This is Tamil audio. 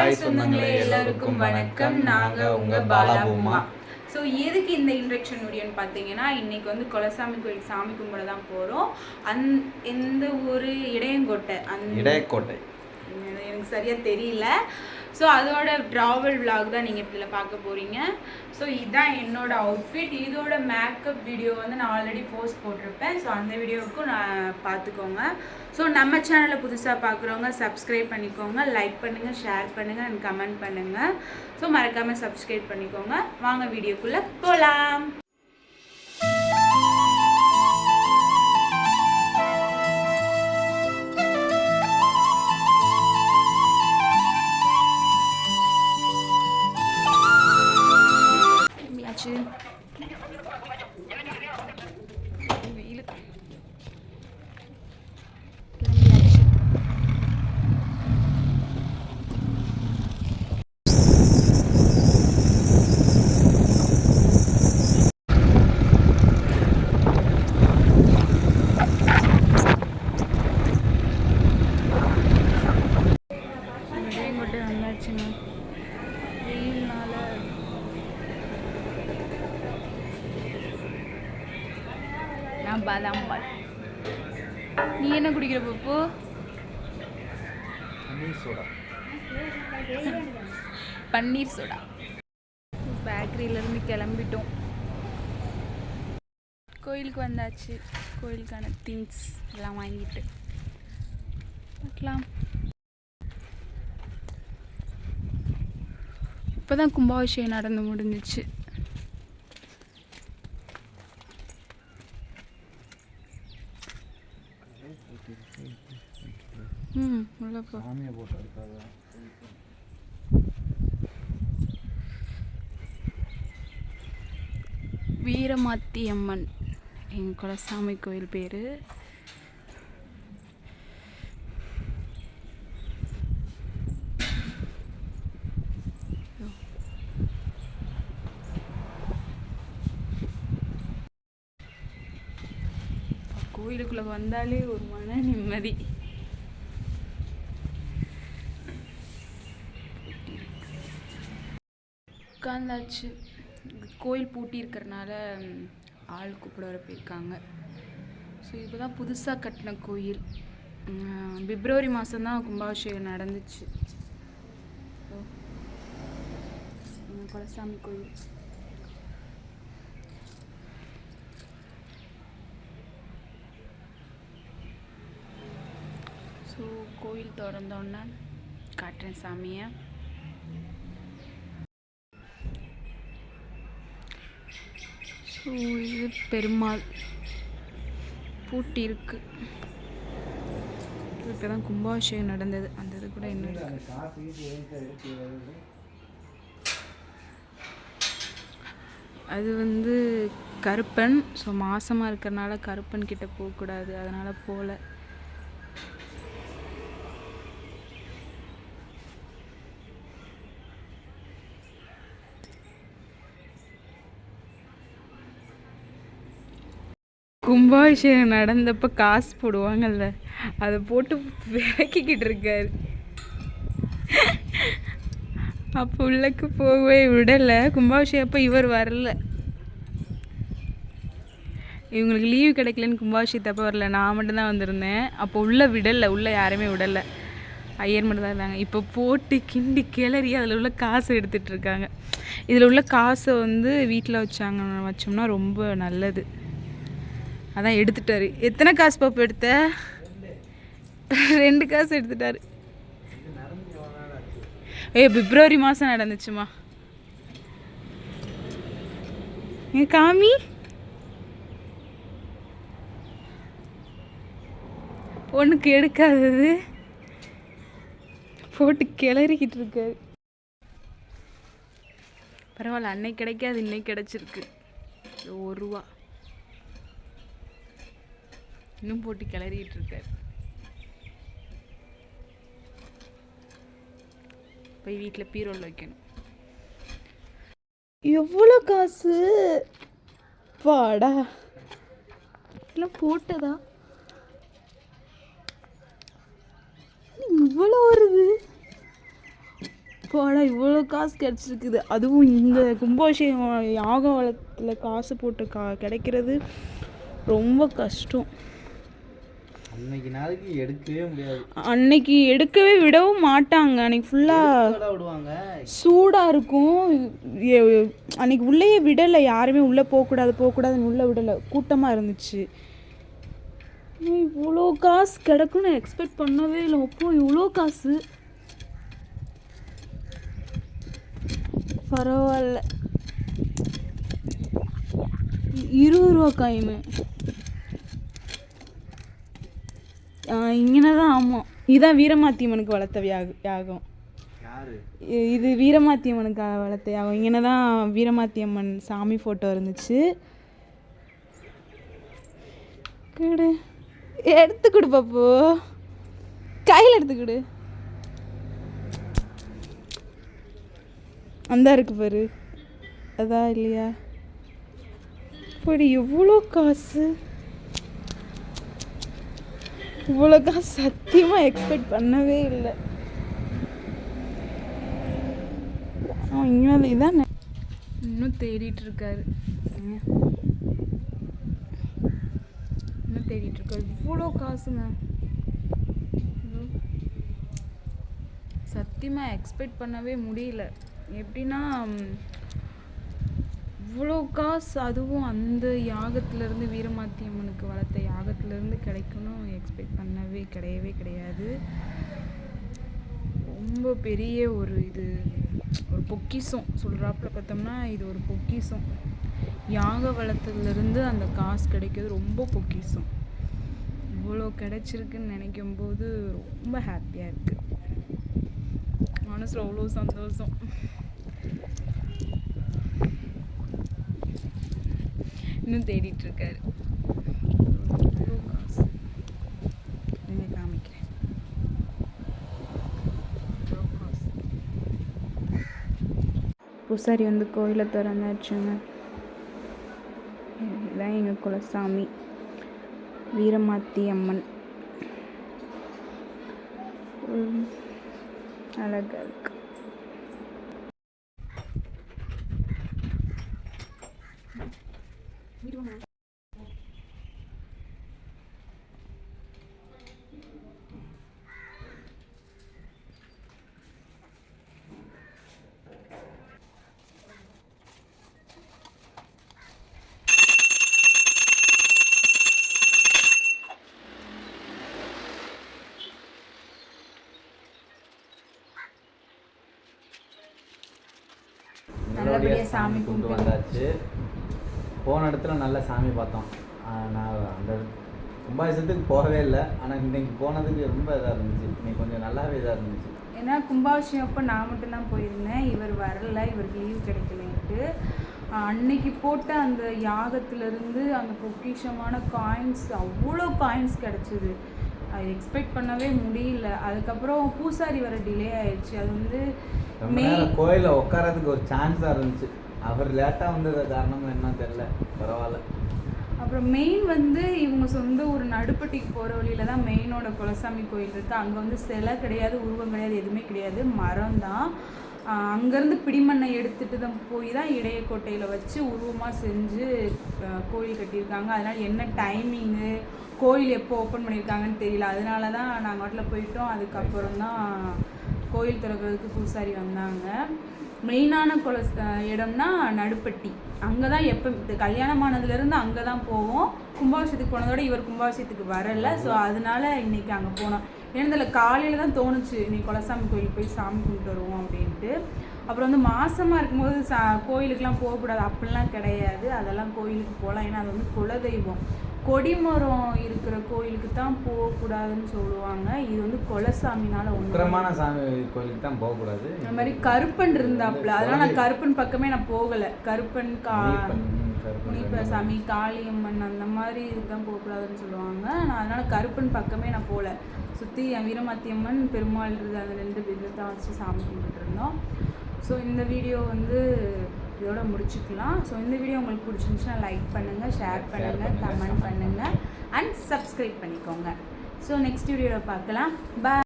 ஹாய் சொந்தங்களே, எல்லாருக்கும் வணக்கம். நாங்கள் உங்கள் பாலாபூமா. ஸோ எதுக்கு இந்த இன்ட்ரக்ஷன் வீடியோன்னு பார்த்தீங்கன்னா, இன்றைக்கி வந்து குலசாமி கோயில் சாமி கும்பிட தான் போகிறோம். எந்த ஊர்? இடையங்கோட்டை. இடையக்கோட்டை எனக்கு சரியாக தெரியல. ஸோ அதோட ட்ராவல் விலாக் தான் நீங்கள் இதில் பார்க்க போகிறீங்க. ஸோ இதுதான் என்னோடய அவுட்ஃபிட். இதோட மேக்கப் வீடியோ வந்து நான் ஆல்ரெடி போஸ்ட் போட்டிருப்பேன். ஸோ அந்த வீடியோவுக்கும் நான் பார்த்துக்கோங்க. ஸோ நம்ம சேனலை புதுசாக பார்க்குறவங்க சப்ஸ்கிரைப் பண்ணிக்கோங்க, லைக் பண்ணுங்கள், ஷேர் பண்ணுங்கள் அண்ட் கமெண்ட் பண்ணுங்கள். ஸோ மறக்காமல் சப்ஸ்கிரைப் பண்ணிக்கோங்க. வாங்க வீடியோக்குள்ளே போகலாம். பாதாம் பால். நீ என்ன குடிக்கிற பப்பு? பன்னீர் சோடா. பேக்கரியிலேருந்து கிளம்பிட்டோம். கோயிலுக்கு வந்தாச்சு. கோயிலுக்கான திங்ஸ் எல்லாம் வாங்கிட்டு பார்க்கலாம். இப்போ தான் கும்பாபிஷேகம் நடந்து முடிஞ்சிச்சு. வீரமாத்தி அம்மன் எங்கள் குலசாமி கோயில் பேர். கோயிலுக்குள்ளே வந்தாலே ஒரு மன நிம்மதி. உட்காந்தாச்சு. கோயில் பூட்டி இருக்கிறனால ஆள் கூப்பிட வர போயிருக்காங்க. ஸோ இப்போ தான் புதுசாக கட்டின கோயில். பிப்ரவரி மாதம்தான் கும்பாபிஷேகம் நடந்துச்சு. குலசாமி கோயில். ஸோ கோயில் திறந்தோன்னே காட்டுறேன் சாமியை. ஸோ இது பெருமாள் பூட்டி இருக்கு. இப்போ தான் கும்பாபிஷேகம் நடந்தது. அந்த இது கூட என்ன இருக்கு. அது வந்து கருப்பன். ஸோ மாசமாக இருக்கிறனால கருப்பன் கிட்ட போகக்கூடாது, அதனால் போகல. கும்பாபிஷேகம் நடந்தப்போ காசு போடுவாங்கல்ல, அதை போட்டு விளக்கிக்கிட்டு இருக்காரு. அப்போ உள்ளக்கு போகவே விடலை. கும்பாபிஷேகம் அப்போ இவர் வரல. இவங்களுக்கு லீவு கிடைக்கலன்னு கும்பாபிஷேகத்தப்போ வரல. நான் மட்டும்தான் வந்திருந்தேன். அப்போ உள்ளே விடலை, உள்ளே யாருமே விடலை. ஐயர் மட்டும் தான் இருந்தாங்க. இப்போ போட்டு கிண்டி கிளறி அதில் உள்ள காசை எடுத்துகிட்டு இருக்காங்க. இதில் உள்ள காசை வந்து வீட்டில் வச்சோம்னா ரொம்ப நல்லது. அதான் எடுத்துட்டாரு. எத்தனை காசு பாப்பு எடுத்த? 2 காசு எடுத்துட்டாரு. பிப்ரவரி மாதம் நடந்துச்சுமா. காமி பொண்ணுக்கு எடுக்காதது போட்டு கிளறிக்கிட்டு இருக்காரு. பரவாயில்ல, அன்னைக்கு கிடைக்காது, இன்னைக்கு கிடைச்சிருக்கு. 1 ரூபா இன்னும் போட்டு கிளறிட்டு இருக்காரு. போய் வீட்டில் பீரோல் வைக்கணும். எவ்வளோ காசு பாடா எல்லாம் போட்டதா? இவ்வளோ வருது. போடா இவ்வளோ காசு கிடச்சிருக்குது. அதுவும் இந்த கும்பாபிஷேகம் யாக வளத்தில் காசு போட்டு கிடைக்கிறது ரொம்ப கஷ்டம். அன்னைக்கு எடுக்கவே விடவும் மாட்டாங்க. அன்னைக்கு ஃபுல்லாக சூடாக இருக்கும். அன்னைக்கு உள்ளேயே விடலை, யாருமே உள்ளே போகக்கூடாதுன்னு உள்ளே விடலை, கூட்டமாக இருந்துச்சு. இவ்வளோ காசு கிடைக்கும்னு எக்ஸ்பெக்ட் பண்ணவே இல்லை. அப்போ இவ்வளோ காசு பரவாயில்ல. 20 ரூபா காயின் இங்கே தான். ஆமாம், இதுதான் வீரமாத்தியம்மனுக்கு வளர்த்த யாகம். இது வீரமாத்தியம்மனுக்கு வளர்த்த யாகம். இங்கே தான் வீரமாத்தியம்மன் சாமி ஃபோட்டோ இருந்துச்சு. கொடு, எடுத்துக்கிடு பாப்போ, கையில் எடுத்துக்கிடு. அந்த இருக்கு பாரு, அதான் இல்லையா? இப்படி எவ்வளோ காசு, இவ்வளோ காசு சத்தியமாக எக்ஸ்பெக்ட் பண்ணவே இல்லை. இங்கே இதான் இன்னும் தேடிட்டு இருக்காரு. இன்னும் தேடிட்டு இருக்காரு. இவ்வளோ காசுங்க, சத்தியமாக எக்ஸ்பெக்ட் பண்ணவே முடியல. எப்படின்னா இவ்வளோ காசு, அதுவும் அந்த யாகத்திலேருந்து வீரமாத்தியம்மனுக்கு வளர்த்த யாகத்திலேருந்து கிடைக்கணும் எக்ஸ்பெக்ட் பண்ணவே கிடையாது. ரொம்ப பெரிய ஒரு இது, ஒரு பொக்கிஷம் சொல்கிறாப்புல பார்த்தோம்னா இது ஒரு பொக்கிஷம். யாக வளர்த்ததுலேருந்து அந்த காசு கிடைக்கிறது ரொம்ப பொக்கிஷம். இவ்வளோ கிடைச்சிருக்குன்னு நினைக்கும் போது ரொம்ப ஹாப்பியாக இருக்குது. மனசில் அவ்வளோ சந்தோஷம். இன்னும் தேடிட்டு இருக்காரு. இவ்வளோ காசு காமிக்கிறேன். பூசாரி வந்து கோயிலை திறந்தாச்சுங்க. இதுதான் எங்கள் குலசாமி வீரமாத்தியம்மன். அழகா இருக்கு. நல்லபடியாக சாமி கும்பிட்டு வந்தாச்சு. போன இடத்துல நல்ல சாமி பார்த்தோம். நான் அந்த கும்பாபிஷேகத்துக்கு போகவே இல்லை, ஆனால் இன்னைக்கு போனதுக்கு ரொம்ப இதாக இருந்துச்சு. இன்னைக்கு கொஞ்சம் நல்லாவே இதாக இருந்துச்சு. ஏன்னா கும்பாபிஷேகம் அப்போ நான் மட்டும்தான் போயிருந்தேன், இவர் வரல, இவருக்கு லீவ் கிடைக்கலன்ட்டு. அன்னைக்கு போட்ட அந்த யாகத்திலேருந்து அந்த பொக்கிஷமான காயின்ஸ், அவ்வளோ காயின்ஸ் கிடச்சிது. அது எக்ஸ்பெக்ட் பண்ணவே முடியல. அதுக்கப்புறம் பூசாரி வர டிலே ஆயிடுச்சு. அது வந்து கோயிலில் உட்காரதுக்கு ஒரு சான்ஸாக இருந்துச்சு. அவர் லேட்டாக வந்தது காரணம் என்ன தெரியல, பரவாயில்ல. அப்புறம் மெயின் வந்து இவங்க சொந்த ஒரு நடுப்பட்டிக்கு போகிற வழியில தான் மெயினோட குலசாமி கோயில் இருக்குது. அங்கே வந்து சிலை கிடையாது, உருவம் கிடையாது, எதுவுமே கிடையாது, மரம் தான். அங்கேருந்து பிடிமண்ணை எடுத்துகிட்டு தான் போய் தான் இடையக்கோட்டையில் வச்சு உருவமாக செஞ்சு கோயில் கட்டியிருக்காங்க. அதனால் என்ன டைமிங்கு, கோயில் எப்போ ஓப்பன் பண்ணியிருக்காங்கன்னு தெரியல. அதனால தான் நாங்கள் வாட்டில் போயிட்டோம். அதுக்கப்புறம் தான் கோயில் திறக்கிறதுக்கு பூசாரி வந்தாங்க. மெயினான இடம்னா நடுப்பட்டி. அங்கே தான் எப்போ கல்யாணம் ஆனதுலேருந்து அங்கே தான் போவோம். கும்பாபிஷேகத்துக்கு போனதோட இவர் கும்பாபிஷேகத்துக்கு வரலை. ஸோ அதனால இன்றைக்கி அங்கே போனோம். ஏன்னா காலையில் தான் தோணுச்சு இன்னைக்கு குலசாமி கோயிலுக்கு போய் சாமி கும்பிட்டு வருவோம் அப்படின்ட்டு. அப்புறம் வந்து மாதமாக இருக்கும்போது கோயிலுக்கெலாம் போகக்கூடாது அப்படிலாம் கிடையாது. அதெல்லாம் கோயிலுக்கு போகலாம். ஏன்னா அது வந்து குலதெய்வம். கொடிமரம் இருக்கிற கோயிலுக்கு தான் போகக்கூடாதுன்னு சொல்லுவாங்க. இது வந்து குலசாமினால உக்கிரமான சாமி கோயிலுக்கு தான் போகக்கூடாது. இந்த மாதிரி கருப்பன் இருந்தாப்புல, அதனால் நான் கருப்பன் பக்கமே நான் போகலை. கருப்பன் முனிப்ப சாமி, காளியம்மன் அந்த மாதிரி இதுக்கு தான் போகக்கூடாதுன்னு சொல்லுவாங்க. நான் அதனால் கருப்பன் பக்கமே நான் போகல. சுற்றி என் வீரமாத்தியம்மன் பெருமாள் இருக்குது, அந்த 2 விதத்தை வச்சு சாமி கும்பிட்டு இருந்தோம். ஸோ இந்த வீடியோ வந்து இதோட முடிச்சுக்கலாம். ஸோ இந்த வீடியோ உங்களுக்கு பிடிச்சிருந்துச்சுன்னா லைக் பண்ணுங்கள், ஷேர் பண்ணுங்கள், கமெண்ட் பண்ணுங்கள் அண்ட் சப்ஸ்கிரைப் பண்ணிக்கோங்க. ஸோ நெக்ஸ்ட் வீடியோவில் பார்க்கலாம். பாய்.